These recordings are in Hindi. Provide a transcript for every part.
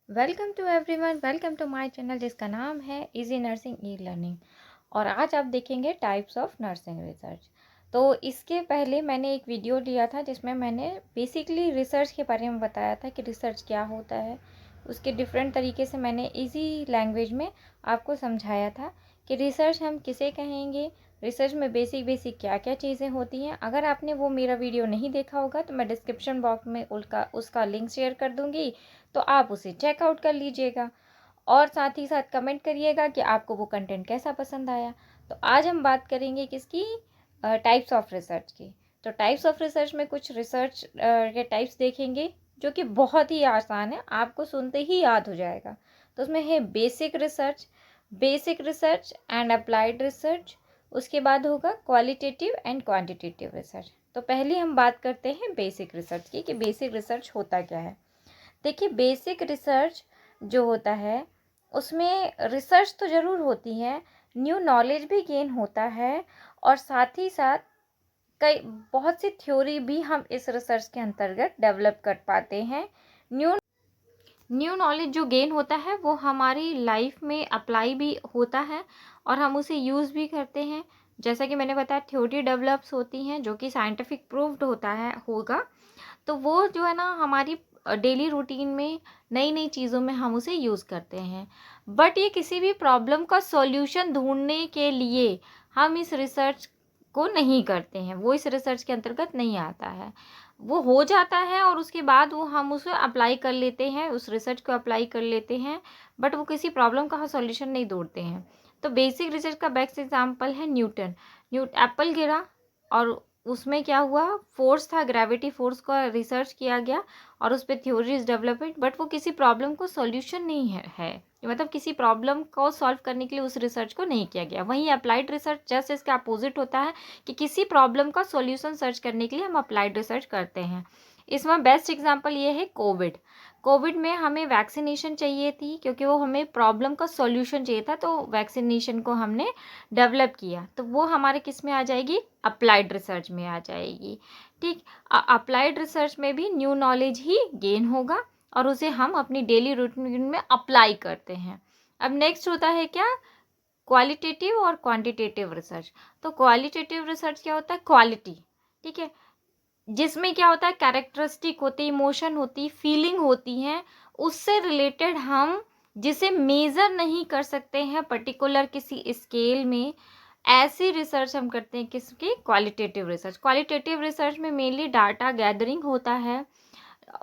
Welcome to everyone, welcome to my channel जिसका नाम है इजी नर्सिंग ई लर्निंग। और आज आप देखेंगे टाइप्स ऑफ नर्सिंग रिसर्च। तो इसके पहले मैंने एक वीडियो लिया था जिसमें मैंने बेसिकली रिसर्च के बारे में बताया था कि रिसर्च क्या होता है। उसके डिफरेंट तरीके से मैंने इजी लैंग्वेज में आपको समझाया था कि रिसर्च हम किसे कहेंगे, रिसर्च में बेसिक क्या क्या चीज़ें होती हैं। अगर आपने वो मेरा वीडियो नहीं देखा होगा तो मैं डिस्क्रिप्शन बॉक्स में उसका लिंक शेयर कर दूँगी, तो आप उसे चेकआउट कर लीजिएगा। और साथ ही साथ कमेंट करिएगा कि आपको वो कंटेंट कैसा पसंद आया। तो आज हम बात करेंगे किसकी, टाइप्स ऑफ रिसर्च की। तो टाइप्स ऑफ रिसर्च में कुछ रिसर्च के टाइप्स देखेंगे जो कि बहुत ही आसान है, आपको सुनते ही याद हो जाएगा। तो उसमें है basic research and applied research. उसके बाद होगा क्वालिटेटिव एंड क्वांटिटेटिव रिसर्च। तो पहले हम बात करते हैं बेसिक रिसर्च की कि बेसिक रिसर्च होता क्या है। देखिए, बेसिक रिसर्च जो होता है उसमें रिसर्च तो ज़रूर होती है, न्यू नॉलेज भी गेन होता है, और साथ ही साथ कई बहुत सी थ्योरी भी हम इस रिसर्च के अंतर्गत डेवलप कर पाते हैं। न्यू न्यू नॉलेज जो गेन होता है वो हमारी लाइफ में अप्लाई भी होता है और हम उसे यूज़ भी करते हैं। जैसा कि मैंने बताया, थ्योरी डेवलप्स होती हैं जो कि साइंटिफिक प्रूव्ड होगा। तो वो जो है ना, हमारी डेली रूटीन में नई नई चीज़ों में हम उसे यूज़ करते हैं। बट ये किसी भी प्रॉब्लम का सॉल्यूशन ढूंढने के लिए हम इस रिसर्च को नहीं करते हैं, वो इस रिसर्च के अंतर्गत नहीं आता है। वो हो जाता है और उसके बाद वो हम उसे अप्लाई कर लेते हैं, उस रिसर्च को अप्लाई कर लेते हैं, बट वो किसी प्रॉब्लम का सॉल्यूशन नहीं ढूंढते हैं। तो बेसिक रिसर्च का बेस्ट एग्जाम्पल है न्यूटन। एप्पल गिरा और उसमें क्या हुआ, फोर्स था, ग्रेविटी फोर्स का रिसर्च किया गया और उस पर थ्योरीज डेवलपमेंट, बट वो किसी प्रॉब्लम को सॉल्यूशन नहीं है मतलब किसी प्रॉब्लम को सॉल्व करने के लिए उस रिसर्च को नहीं किया गया। वहीं अप्लाइड रिसर्च जस्ट इसके अपोजिट होता है कि किसी प्रॉब्लम का सॉल्यूशन सर्च करने के लिए हम अप्लाइड रिसर्च करते हैं। इसमें बेस्ट एग्जांपल ये है कोविड में हमें वैक्सीनेशन चाहिए थी क्योंकि वो हमें प्रॉब्लम का सॉल्यूशन चाहिए था, तो वैक्सीनेशन को हमने डेवलप किया, तो वो हमारे किस में आ जाएगी, अप्लाइड रिसर्च में आ जाएगी। ठीक, अप्लाइड रिसर्च में भी न्यू नॉलेज ही गेन होगा और उसे हम अपनी डेली रूटीन में अप्लाई करते हैं। अब नेक्स्ट होता है क्या, क्वालिटेटिव और क्वांटिटेटिव रिसर्च। तो क्वालिटेटिव रिसर्च क्या होता है, क्वालिटी, ठीक है, जिसमें क्या होता है, कैरेक्टरिस्टिक होती, इमोशन होती, फीलिंग होती हैं, उससे रिलेटेड हम जिसे मेज़र नहीं कर सकते हैं पर्टिकुलर किसी स्केल में, ऐसी रिसर्च हम करते हैं किसकी, क्वालिटेटिव रिसर्च। क्वालिटेटिव रिसर्च में मेनली डाटा गैदरिंग होता है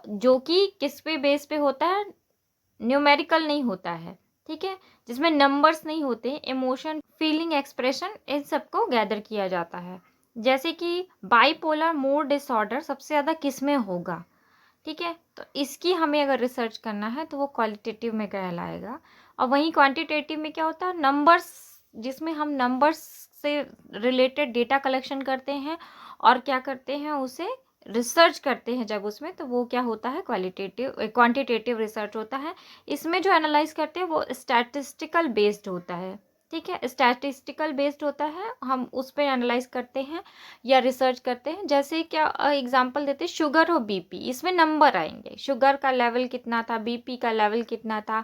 जो कि किस पे बेस पे होता है, न्यूमेरिकल नहीं होता है, ठीक है, जिसमें नंबर्स नहीं होते, इमोशन, फीलिंग, एक्सप्रेशन, इन सबको गैदर किया जाता है। जैसे कि बाइपोलर मूड डिसऑर्डर सबसे ज़्यादा किस में होगा, ठीक है, तो इसकी हमें अगर रिसर्च करना है तो वो क्वालिटेटिव में कहलाएगा। और वहीं क्वांटिटेटिव में क्या होता है, नंबर्स, जिसमें हम नंबर्स से रिलेटेड डेटा कलेक्शन करते हैं और क्या करते हैं, उसे रिसर्च करते हैं जब उसमें, तो वो क्या होता है, क्वांटिटेटिव रिसर्च होता है। इसमें जो एनालाइज करते हैं वो स्टैटिस्टिकल बेस्ड होता है, ठीक है, स्टैटिस्टिकल बेस्ड होता है, हम उस पर एनालाइज करते हैं या रिसर्च करते हैं। जैसे क्या एग्जांपल देते हैं, शुगर और बीपी, इसमें नंबर आएंगे, शुगर का लेवल कितना था, बीपी का लेवल कितना था,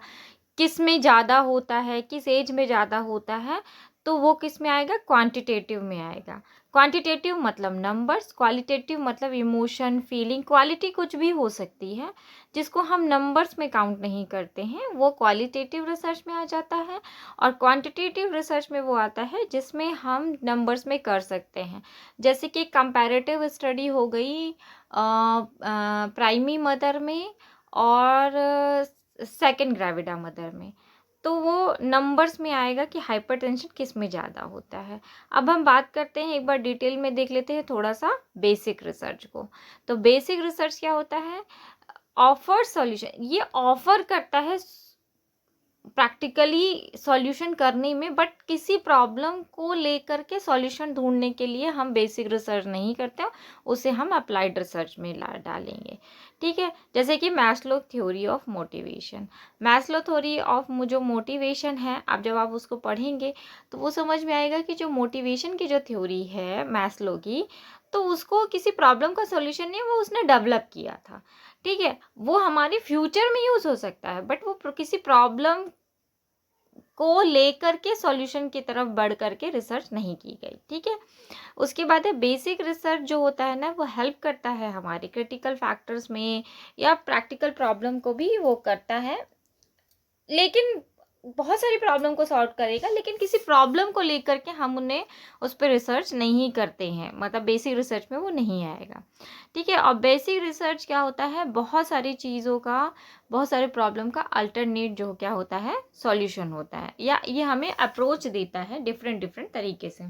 किस में ज़्यादा होता है, किस एज में ज़्यादा होता है, तो वो किस में आएगा, क्वांटिटेटिव में आएगा। क्वांटिटेटिव मतलब नंबर्स, क्वालिटेटिव मतलब इमोशन, फीलिंग, क्वालिटी कुछ भी हो सकती है जिसको हम नंबर्स में काउंट नहीं करते हैं, वो क्वालिटेटिव रिसर्च में आ जाता है। और क्वांटिटेटिव रिसर्च में वो आता है जिसमें हम नंबर्स में कर सकते हैं। जैसे कि कंपैरेटिव स्टडी हो गई प्राइमी मदर में और सेकेंड ग्रेविडा मदर में, तो वो नंबर्स में आएगा कि हाइपरटेंशन किस में ज़्यादा होता है। अब हम बात करते हैं, एक बार डिटेल में देख लेते हैं थोड़ा सा बेसिक रिसर्च को। तो बेसिक रिसर्च क्या होता है, ऑफर सॉल्यूशन, ये ऑफर करता है प्रैक्टिकली सॉल्यूशन करने में, बट किसी प्रॉब्लम को लेकर के सॉल्यूशन ढूंढने के लिए हम बेसिक रिसर्च नहीं करते, उसे हम अप्लाइड रिसर्च में ला डालेंगे, ठीक है। जैसे कि Maslow theory of motivation, Maslow theory of जो मोटिवेशन है, अब जब आप उसको पढ़ेंगे तो वो समझ में आएगा कि जो मोटिवेशन की जो थ्योरी है मैस्लो की, तो उसको किसी प्रॉब्लम का सॉल्यूशन नहीं, वो उसने डेवलप किया था, ठीक है, वो हमारे फ्यूचर में यूज़ हो सकता है, बट वो किसी प्रॉब्लम को लेकर के सॉल्यूशन की तरफ बढ़ करके रिसर्च नहीं की गई। ठीक है, उसके बाद है बेसिक रिसर्च जो होता है ना, वो हेल्प करता है हमारे क्रिटिकल फैक्टर्स में या प्रैक्टिकल प्रॉब्लम को भी वो करता है, लेकिन बहुत सारी प्रॉब्लम को सॉल्व करेगा, लेकिन किसी प्रॉब्लम को लेकर के हम उन्हें उस पर रिसर्च नहीं करते हैं, मतलब बेसिक रिसर्च में वो नहीं आएगा। ठीक है, और बेसिक रिसर्च क्या होता है, बहुत सारी चीज़ों का, बहुत सारे प्रॉब्लम का अल्टरनेट जो क्या होता है, सॉल्यूशन होता है, या ये हमें अप्रोच देता है डिफरेंट डिफरेंट तरीके से।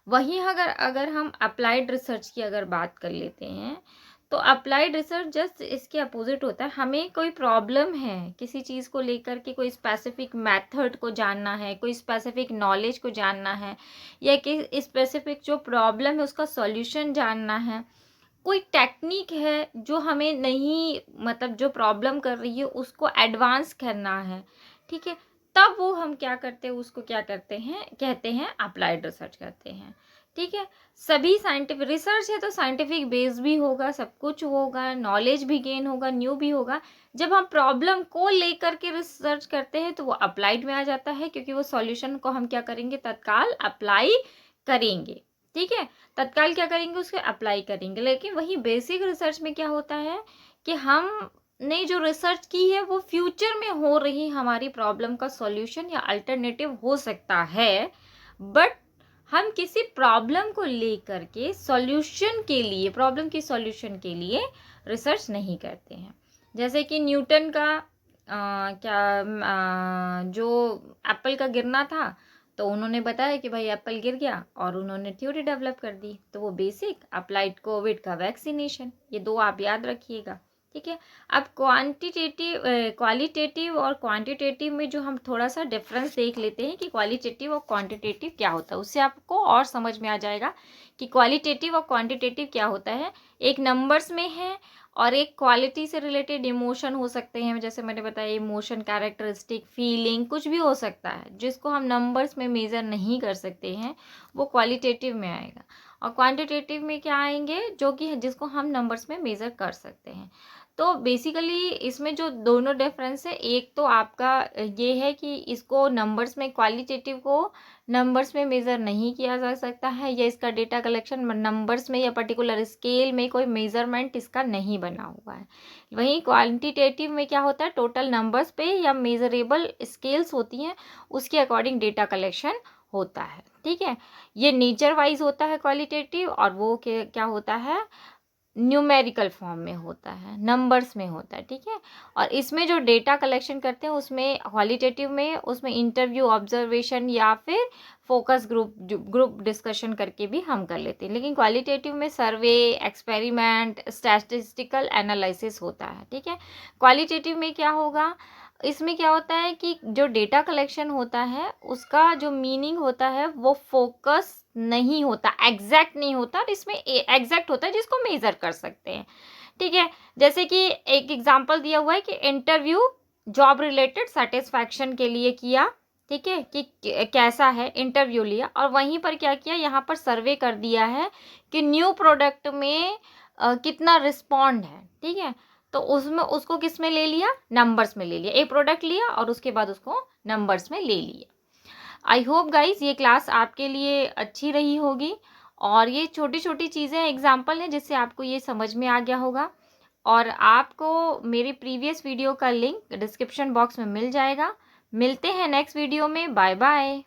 वहीं अगर अगर हम अप्लाइड रिसर्च की अगर बात कर लेते हैं, तो अप्लाइड रिसर्च जस्ट इसके अपोजिट होता है। हमें कोई प्रॉब्लम है किसी चीज़ को लेकर के, कोई स्पेसिफिक मेथड को जानना है, कोई स्पेसिफिक नॉलेज को जानना है, या कि स्पेसिफिक जो प्रॉब्लम है उसका सॉल्यूशन जानना है, कोई टेक्निक है जो हमें नहीं, मतलब जो प्रॉब्लम कर रही है उसको एडवांस करना है। ठीक है, तब वो हम क्या करते हैं, उसको क्या करते हैं, कहते हैं अप्लाइड रिसर्च करते हैं। ठीक है, सभी साइंटिफिक रिसर्च है तो साइंटिफिक बेस भी होगा, सब कुछ होगा, नॉलेज भी गेन होगा, न्यू भी होगा। जब हम प्रॉब्लम को लेकर के रिसर्च करते हैं तो वो अप्लाइड में आ जाता है, क्योंकि वो सॉल्यूशन को हम क्या करेंगे, तत्काल अप्लाई करेंगे। ठीक है, तत्काल क्या करेंगे, उसको अप्लाई करेंगे। लेकिन वही बेसिक रिसर्च में क्या होता है कि हमने जो रिसर्च की है वो फ्यूचर में हो रही हमारी प्रॉब्लम का सॉल्यूशन या अल्टरनेटिव हो सकता है, बट हम किसी प्रॉब्लम को लेकर के सॉल्यूशन के लिए, प्रॉब्लम की सॉल्यूशन के लिए रिसर्च नहीं करते हैं। जैसे कि न्यूटन का जो एप्पल का गिरना था, तो उन्होंने बताया कि भाई एप्पल गिर गया, और उन्होंने थ्योरी डेवलप कर दी। तो वो बेसिक, अप्लाइड कोविड का वैक्सीनेशन, ये दो आप याद रखिएगा। ठीक है, अब क्वालिटेटिव और क्वांटिटेटिव में जो हम थोड़ा सा डिफरेंस देख लेते हैं कि क्वालिटेटिव और क्वांटिटेटिव क्या होता है, उससे आपको और समझ में आ जाएगा कि क्वालिटेटिव और क्वांटिटेटिव क्या होता है। एक नंबर्स में है, और एक क्वालिटी से रिलेटेड इमोशन हो सकते हैं, जैसे मैंने बताया इमोशन, कैरेक्टरिस्टिक, फीलिंग, कुछ भी हो सकता है जिसको हम नंबर्स में मेज़र नहीं कर सकते हैं, वो क्वालिटेटिव में आएगा। और क्वांटिटेटिव में क्या आएंगे, जो कि जिसको हम नंबर्स में मेज़र कर सकते हैं। तो बेसिकली इसमें जो दोनों डिफरेंस है, एक तो आपका ये है कि इसको नंबर्स में, क्वालिटेटिव को नंबर्स में मेज़र नहीं किया जा सकता है, या इसका डेटा कलेक्शन नंबर्स में या पर्टिकुलर स्केल में कोई मेज़रमेंट इसका नहीं बना हुआ है। वहीं क्वांटिटेटिव में क्या होता है, टोटल नंबर्स पे या मेज़रेबल स्केल्स होती हैं, उसके अकॉर्डिंग डेटा कलेक्शन होता है। ठीक है, ये नेचर वाइज होता है क्वालिटेटिव, और वो क्या होता है, न्यूमेरिकल फॉर्म में होता है, नंबर्स में होता है। ठीक है, और इसमें जो डेटा कलेक्शन करते हैं उसमें क्वालिटेटिव में, उसमें इंटरव्यू, ऑब्जर्वेशन या फिर फोकस ग्रुप डिस्कशन करके भी हम कर लेते हैं। लेकिन क्वालिटेटिव में सर्वे, एक्सपेरिमेंट, स्टैटिस्टिकल एनालिसिस होता है। ठीक है, क्वालिटेटिव में क्या होगा, इसमें क्या होता है कि जो डेटा कलेक्शन होता है उसका जो मीनिंग होता है वो फोकस नहीं होता, एग्जैक्ट नहीं होता, और इसमें एग्जैक्ट होता है जिसको मेज़र कर सकते हैं। ठीक है, जैसे कि एक एग्जांपल दिया हुआ है कि इंटरव्यू जॉब रिलेटेड सेटिस्फैक्शन के लिए किया। ठीक है, कि कैसा है, इंटरव्यू लिया, और वहीं पर क्या किया, यहाँ पर सर्वे कर दिया है कि न्यू प्रोडक्ट में कितना रिस्पॉन्ड है। ठीक है, तो उसमें उसको किस में ले लिया, नंबर्स में ले लिया, एक प्रोडक्ट लिया और उसके बाद उसको नंबर्स में ले लिया। आई होप गाइज ये क्लास आपके लिए अच्छी रही होगी, और ये छोटी छोटी चीज़ें एग्जाम्पल हैं जिससे आपको ये समझ में आ गया होगा। और आपको मेरे प्रीवियस वीडियो का लिंक डिस्क्रिप्शन बॉक्स में मिल जाएगा। मिलते हैं नेक्स्ट वीडियो में, बाय बाय।